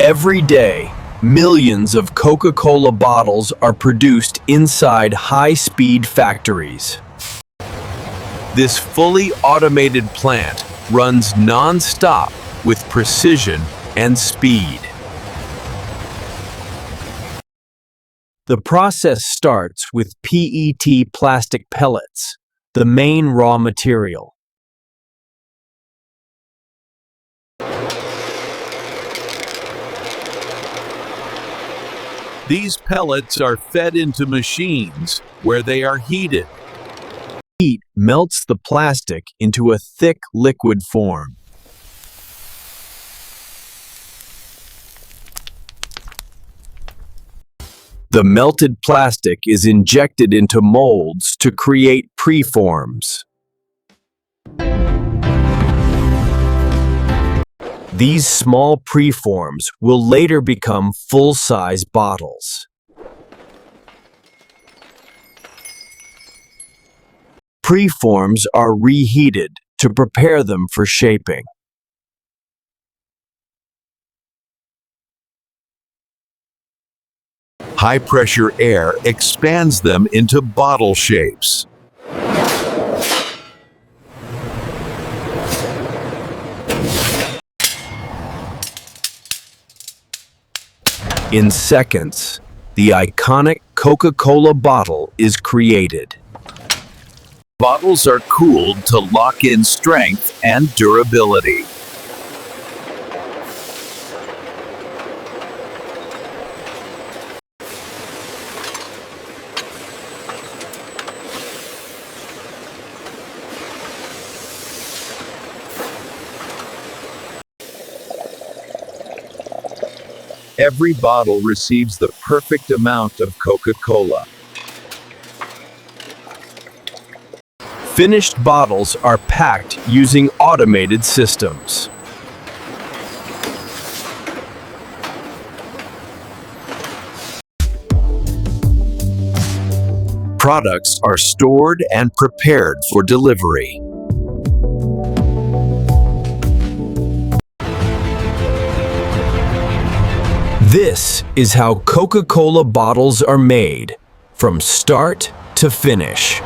Every day, millions of Coca-Cola bottles are produced inside high-speed factories. This fully automated plant runs non-stop with precision and speed. The process starts with PET plastic pellets, the main raw material. These pellets are fed into machines where they are heated. Heat melts the plastic into a thick liquid form. The melted plastic is injected into molds to create preforms. These small preforms will later become full-size bottles. Preforms are reheated to prepare them for shaping. High-pressure air expands them into bottle shapes. In seconds, the iconic Coca-Cola bottle is created. Bottles are cooled to lock in strength and durability. Every bottle receives the perfect amount of Coca-Cola. Finished bottles are packed using automated systems. Products are stored and prepared for delivery. This is how Coca-Cola bottles are made, from start to finish.